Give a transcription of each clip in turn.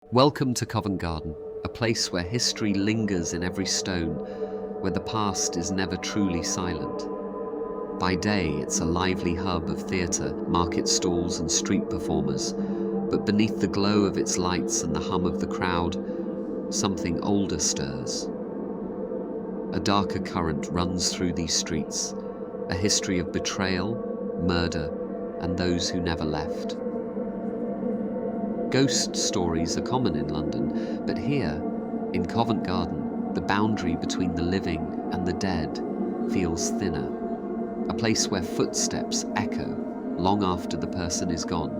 Welcome to Covent Garden, a place where history lingers in every stone, where the past is never truly silent. By day, it's a lively hub of theatre, market stalls and street performers, but beneath the glow of its lights and the hum of the crowd, something older stirs. A darker current runs through these streets, a history of betrayal, murder, and those who never left. Ghost stories are common in London, but here, in Covent Garden, the boundary between the living and the dead feels thinner. A place where footsteps echo long after the person is gone,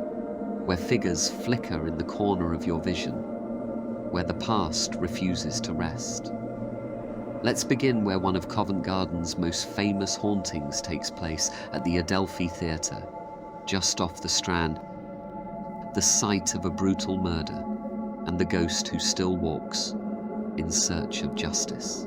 where figures flicker in the corner of your vision, where the past refuses to rest. Let's begin where one of Covent Garden's most famous hauntings takes place, at the Adelphi Theatre, just off the Strand, the site of a brutal murder and the ghost who still walks in search of justice.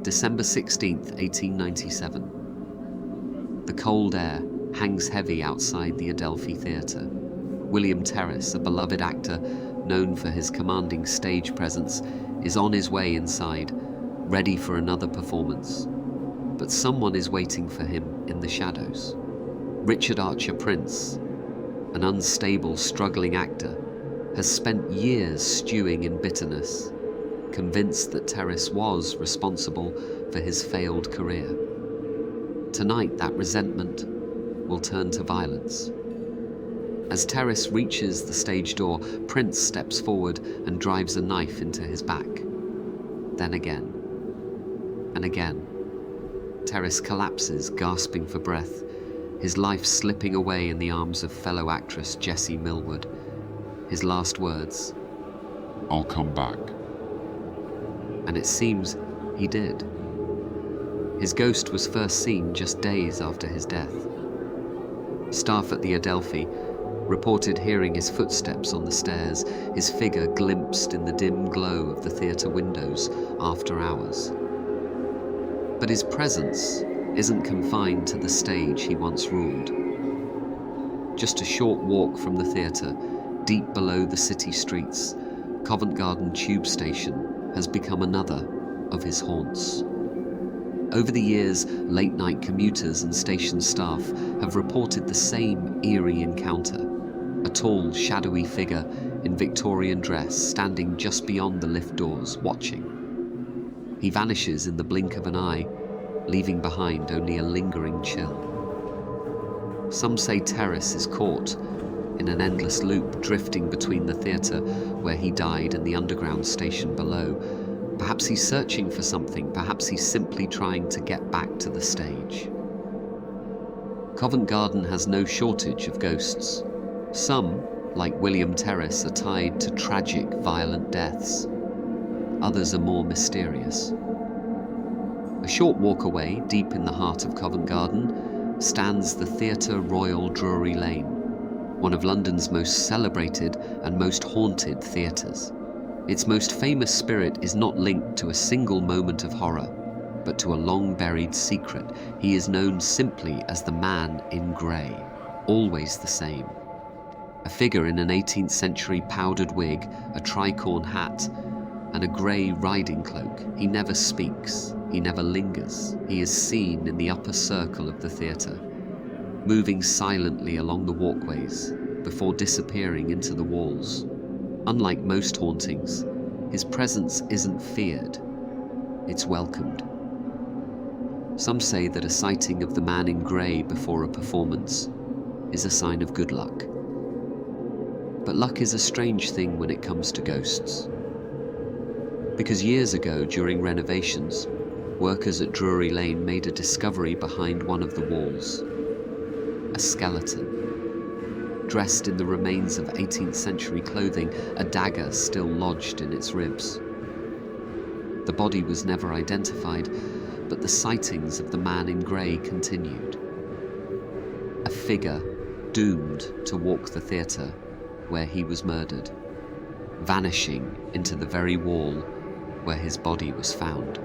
December 16th, 1897. The cold air hangs heavy outside the Adelphi Theatre. William Terriss, a beloved actor known for his commanding stage presence, is on his way inside, ready for another performance. But someone is waiting for him in the shadows. Richard Archer Prince, an unstable, struggling actor, has spent years stewing in bitterness, convinced that Terriss was responsible for his failed career. Tonight, that resentment will turn to violence. As Terriss reaches the stage door, Prince steps forward and drives a knife into his back. Then again, and again. Terriss collapses, gasping for breath, his life slipping away in the arms of fellow actress Jessie Millward. His last words, "I'll come back." And it seems he did. His ghost was first seen just days after his death. Staff at the Adelphi reported hearing his footsteps on the stairs, his figure glimpsed in the dim glow of the theatre windows after hours. But his presence isn't confined to the stage he once ruled. Just a short walk from the theatre, deep below the city streets, Covent Garden tube station has become another of his haunts. Over the years, late-night commuters and station staff have reported the same eerie encounter. A tall, shadowy figure in Victorian dress standing just beyond the lift doors, watching. He vanishes in the blink of an eye, leaving behind only a lingering chill. Some say Terriss is caught in an endless loop, drifting between the theatre where he died and the underground station below. Perhaps he's searching for something, perhaps he's simply trying to get back to the stage. Covent Garden has no shortage of ghosts. Some, like William Terriss, are tied to tragic, violent deaths. Others are more mysterious. A short walk away, deep in the heart of Covent Garden, stands the Theatre Royal Drury Lane, one of London's most celebrated and most haunted theatres. Its most famous spirit is not linked to a single moment of horror, but to a long-buried secret. He is known simply as the Man in Grey, always the same. A figure in an 18th century powdered wig, a tricorn hat, and a grey riding cloak. He never speaks, he never lingers. He is seen in the upper circle of the theatre, moving silently along the walkways before disappearing into the walls. Unlike most hauntings, his presence isn't feared, it's welcomed. Some say that a sighting of the Man in Grey before a performance is a sign of good luck. But luck is a strange thing when it comes to ghosts. Because years ago, during renovations, workers at Drury Lane made a discovery behind one of the walls. A skeleton. Dressed in the remains of 18th century clothing, a dagger still lodged in its ribs. The body was never identified, but the sightings of the Man in Grey continued. A figure doomed to walk the theatre where he was murdered, vanishing into the very wall where his body was found.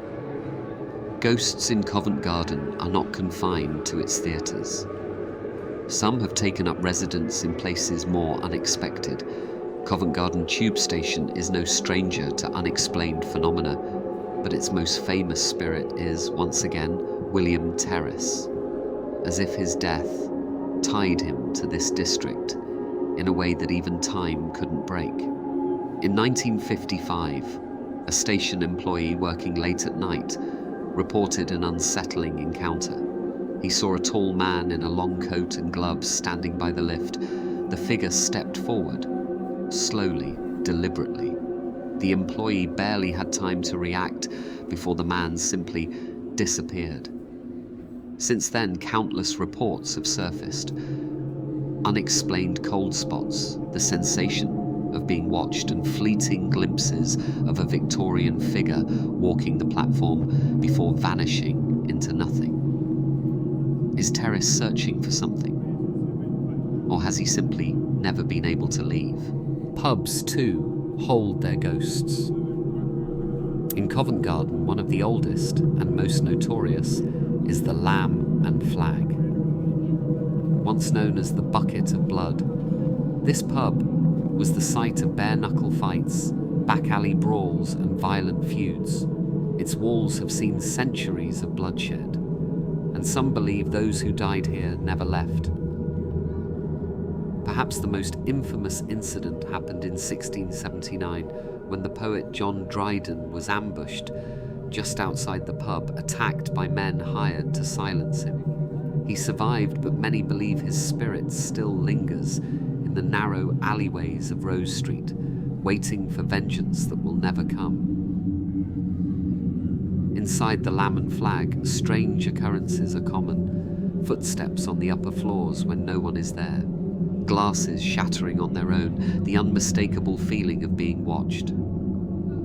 Ghosts in Covent Garden are not confined to its theatres. Some have taken up residence in places more unexpected. Covent Garden tube station is no stranger to unexplained phenomena, but its most famous spirit is, once again, William Terriss, as if his death tied him to this district in a way that even time couldn't break. In 1955, a station employee working late at night reported an unsettling encounter. He saw a tall man in a long coat and gloves standing by the lift. The figure stepped forward, slowly, deliberately. The employee barely had time to react before the man simply disappeared. Since then, countless reports have surfaced. Unexplained cold spots, the sensation of being watched, and fleeting glimpses of a Victorian figure walking the platform before vanishing into nothing. Is Terriss searching for something? Or has he simply never been able to leave? Pubs, too, hold their ghosts. In Covent Garden, one of the oldest and most notorious is the Lamb and Flag. Once known as the Bucket of Blood, this pub was the site of bare-knuckle fights, back-alley brawls and violent feuds. Its walls have seen centuries of bloodshed, and some believe those who died here never left. Perhaps the most infamous incident happened in 1679, when the poet John Dryden was ambushed just outside the pub, attacked by men hired to silence him. He survived, but many believe his spirit still lingers in the narrow alleyways of Rose Street, waiting for vengeance that will never come. Inside the Lamb and Flag, strange occurrences are common. Footsteps on the upper floors when no one is there. Glasses shattering on their own, the unmistakable feeling of being watched.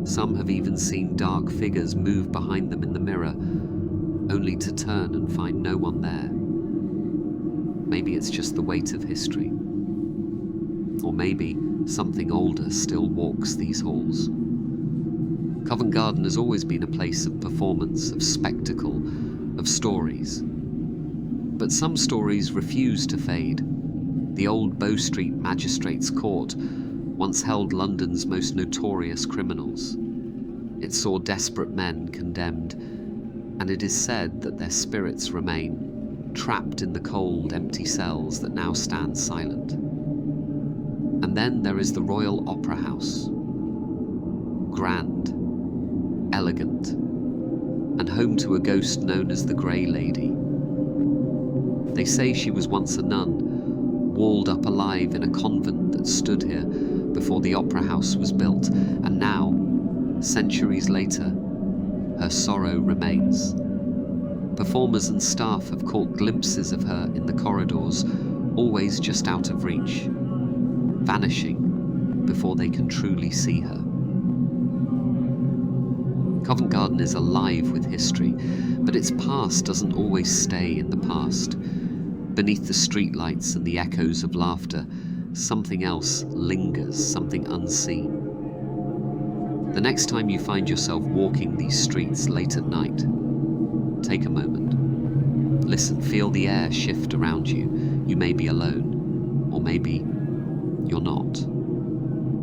Some have even seen dark figures move behind them in the mirror, only to turn and find no one there. Maybe it's just the weight of history. Or maybe something older still walks these halls. Covent Garden has always been a place of performance, of spectacle, of stories. But some stories refuse to fade. The old Bow Street Magistrates' Court once held London's most notorious criminals. It saw desperate men condemned, and it is said that their spirits remain trapped in the cold, empty cells that now stand silent. And then there is the Royal Opera House. Grand, elegant, and home to a ghost known as the Grey Lady. They say she was once a nun, walled up alive in a convent that stood here before the Opera House was built, and now, centuries later, her sorrow remains. Performers and staff have caught glimpses of her in the corridors, always just out of reach, vanishing before they can truly see her. Covent Garden is alive with history, but its past doesn't always stay in the past. Beneath the streetlights and the echoes of laughter, something else lingers, something unseen. The next time you find yourself walking these streets late at night, take a moment. Listen, feel the air shift around you. You may be alone, or maybe you're not.